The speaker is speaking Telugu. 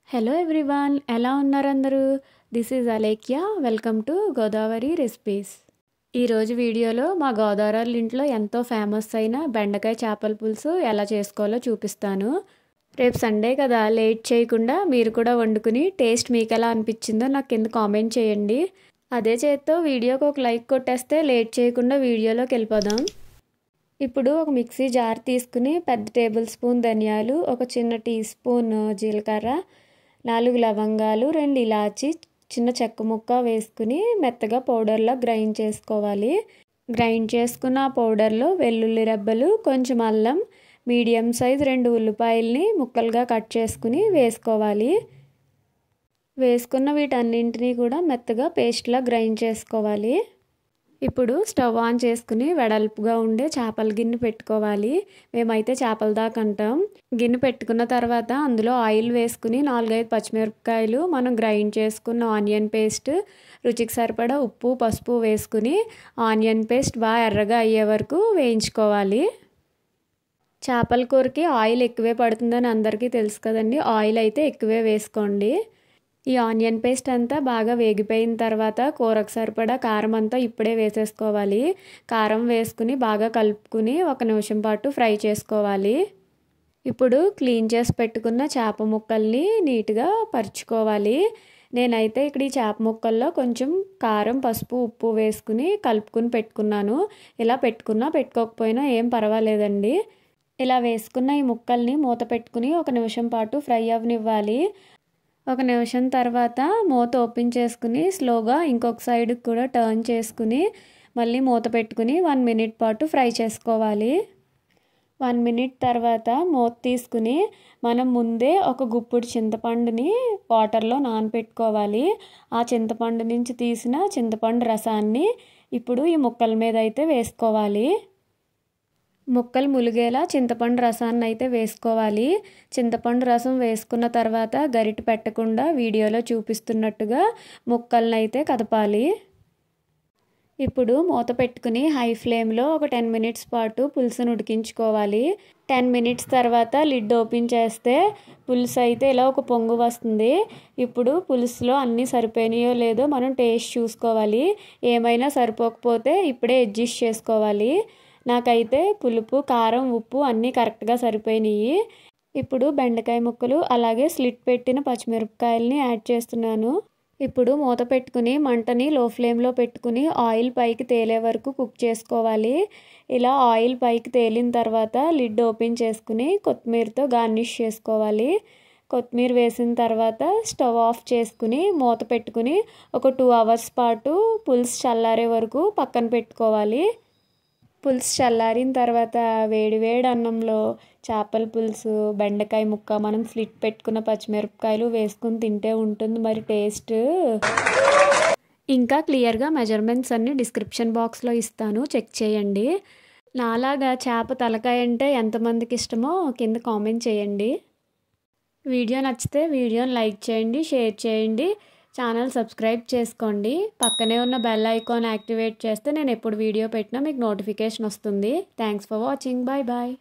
హలో ఎవ్రీవన్, ఎలా ఉన్నారు అందరూ? This is Alekhya. Welcome to Godavari recipes. ఈరోజు వీడియోలో మా గోదావరి ఇంట్లో ఎంతో ఫేమస్ అయిన బెండకాయ చేపల పులుసు ఎలా చేసుకోవాలో చూపిస్తాను. రేపు సండే కదా, లేట్ చేయకుండా మీరు కూడా వండుకుని టేస్ట్ మీకు ఎలా అనిపించిందో నాకు కింద కామెంట్ చేయండి. అదే చేత్తో వీడియోకి ఒక లైక్ కొట్టేస్తే లేట్ చేయకుండా వీడియోలోకి వెళ్ళిపోదాం. ఇప్పుడు ఒక మిక్సీ జార్ తీసుకుని పెద్ద టేబుల్ స్పూన్ ధనియాలు, ఒక చిన్న టీ స్పూన్ జీలకర్ర, 4 లవంగాలు, 2 ఇలాచి, చిన్న చెక్క ముక్క వేసుకుని మెత్తగా పౌడర్లో గ్రైండ్ చేసుకోవాలి. గ్రైండ్ చేసుకున్న పౌడర్లో వెల్లుల్లి రెబ్బలు, కొంచెం అల్లం, మీడియం సైజ్ 2 ఉల్లిపాయల్ని ముక్కలుగా కట్ చేసుకుని వేసుకోవాలి. వేసుకున్న వీటన్నింటినీ కూడా మెత్తగా పేస్ట్లా గ్రైండ్ చేసుకోవాలి. ఇప్పుడు స్టవ్ ఆన్ చేసుకుని వెడల్పుగా ఉండే చేపల గిన్నె పెట్టుకోవాలి. మేమైతే చేపల దాకా అంటాం. గిన్నె పెట్టుకున్న తర్వాత అందులో ఆయిల్ వేసుకుని 4-5 పచ్చిమిరపకాయలు, మనం గ్రైండ్ చేసుకున్న ఆనియన్ పేస్ట్, రుచికి సరిపడా ఉప్పు, పసుపు వేసుకుని ఆనియన్ పేస్ట్ బాగా ఎర్రగా అయ్యే వరకు వేయించుకోవాలి. చేపల కూరకి ఆయిల్ ఎక్కువే పడుతుందని అందరికీ తెలుసు కదండి. ఆయిల్ అయితే ఎక్కువే వేసుకోండి. ఈ ఆనియన్ పేస్ట్ అంతా బాగా వేగిపోయిన తర్వాత కూరకు సరిపడా కారం అంతా ఇప్పుడే వేసేసుకోవాలి. కారం వేసుకుని బాగా కలుపుకుని 1 నిమిషం పాటు ఫ్రై చేసుకోవాలి. ఇప్పుడు క్లీన్ చేసి పెట్టుకున్న చేప ముక్కల్ని నీట్గా పరుచుకోవాలి. నేనైతే ఇక్కడ ఈ చేప ముక్కల్లో కొంచెం కారం, పసుపు, ఉప్పు వేసుకుని కలుపుకుని పెట్టుకున్నాను. ఇలా పెట్టుకున్నా పెట్టుకోకపోయినా ఏం పర్వాలేదండి. ఇలా వేసుకున్న ఈ ముక్కల్ని మూత పెట్టుకుని 1 నిమిషం పాటు ఫ్రై అవ్వనివ్వాలి. 1 నిమిషం తర్వాత మూత ఓపెన్ చేసుకుని స్లోగా ఇంకొక సైడ్కి కూడా టర్న్ చేసుకుని మళ్ళీ మూత పెట్టుకుని 1 మినిట్ పాటు ఫ్రై చేసుకోవాలి. 1 మినిట్ తర్వాత మూత తీసుకుని మనం ముందే ఒక గుప్పుడు చింతపండుని వాటర్లో నానబెట్టుకోవాలి. ఆ చింతపండు నుంచి తీసిన చింతపండు రసాన్ని ఇప్పుడు ఈ ముక్కల మీద అయితే వేసుకోవాలి. ముక్కలు ములిగేలా చింతపండు రసాన్ని అయితే వేసుకోవాలి. చింతపండు రసం వేసుకున్న తర్వాత గరిటె పెట్టకుండా వీడియోలో చూపిస్తున్నట్టుగా ముక్కలను అయితే కదపాలి. ఇప్పుడు మూత పెట్టుకుని హై ఫ్లేమ్లో ఒక 10 మినిట్స్ పాటు పులుసును ఉడికించుకోవాలి. 10 మినిట్స్ తర్వాత లిడ్ ఓపెన్ చేస్తే పులుసు అయితే ఇలా ఒక పొంగు వస్తుంది. ఇప్పుడు పులుసులో అన్నీ సరిపోయినాయో లేదో మనం టేస్ట్ చూసుకోవాలి. ఏమైనా సరిపోకపోతే ఇప్పుడే అడ్జస్ట్ చేసుకోవాలి. నాకైతే పులుపు, కారం, ఉప్పు అన్నీ కరెక్ట్గా సరిపోయినాయి. ఇప్పుడు బెండకాయ ముక్కలు అలాగే స్లిట్ పెట్టిన పచ్చిమిరపకాయలని యాడ్ చేస్తున్నాను. ఇప్పుడు మూత పెట్టుకుని మంటని లో ఫ్లేమ్లో పెట్టుకుని ఆయిల్ పైకి తేలే వరకు కుక్ చేసుకోవాలి. ఇలా ఆయిల్ పైకి తేలిన తర్వాత లిడ్ ఓపెన్ చేసుకుని కొత్తిమీరతో గార్నిష్ చేసుకోవాలి. కొత్తిమీర వేసిన తర్వాత స్టవ్ ఆఫ్ చేసుకుని మూత పెట్టుకుని ఒక 2 అవర్స్ పాటు పులుసు చల్లారే వరకు పక్కన పెట్టుకోవాలి. పులుసు చల్లారిన తర్వాత వేడి అన్నంలో చేపల పులుసు, బెండకాయ ముక్క, మనం స్లిట్ పెట్టుకున్న పచ్చిమిరపకాయలు వేసుకుని తింటే ఉంటుంది మరి టేస్ట్. ఇంకా క్లియర్గా మెజర్మెంట్స్ అన్నీ డిస్క్రిప్షన్ బాక్స్లో ఇస్తాను, చెక్ చేయండి. నాలాగా చేప తలకాయ అంటే ఎంతమందికి ఇష్టమో కింద కామెంట్ చేయండి. వీడియో నచ్చితే వీడియోని లైక్ చేయండి, షేర్ చేయండి, ఛానల్ సబ్స్క్రైబ్ చేసుకోండి. పక్కనే ఉన్న బెల్ ఐకాన్ యాక్టివేట్ చేస్తే నేను ఎప్పుడు వీడియో పెట్టినా మీకు నోటిఫికేషన్ వస్తుంది. Thanks for watching. Bye bye.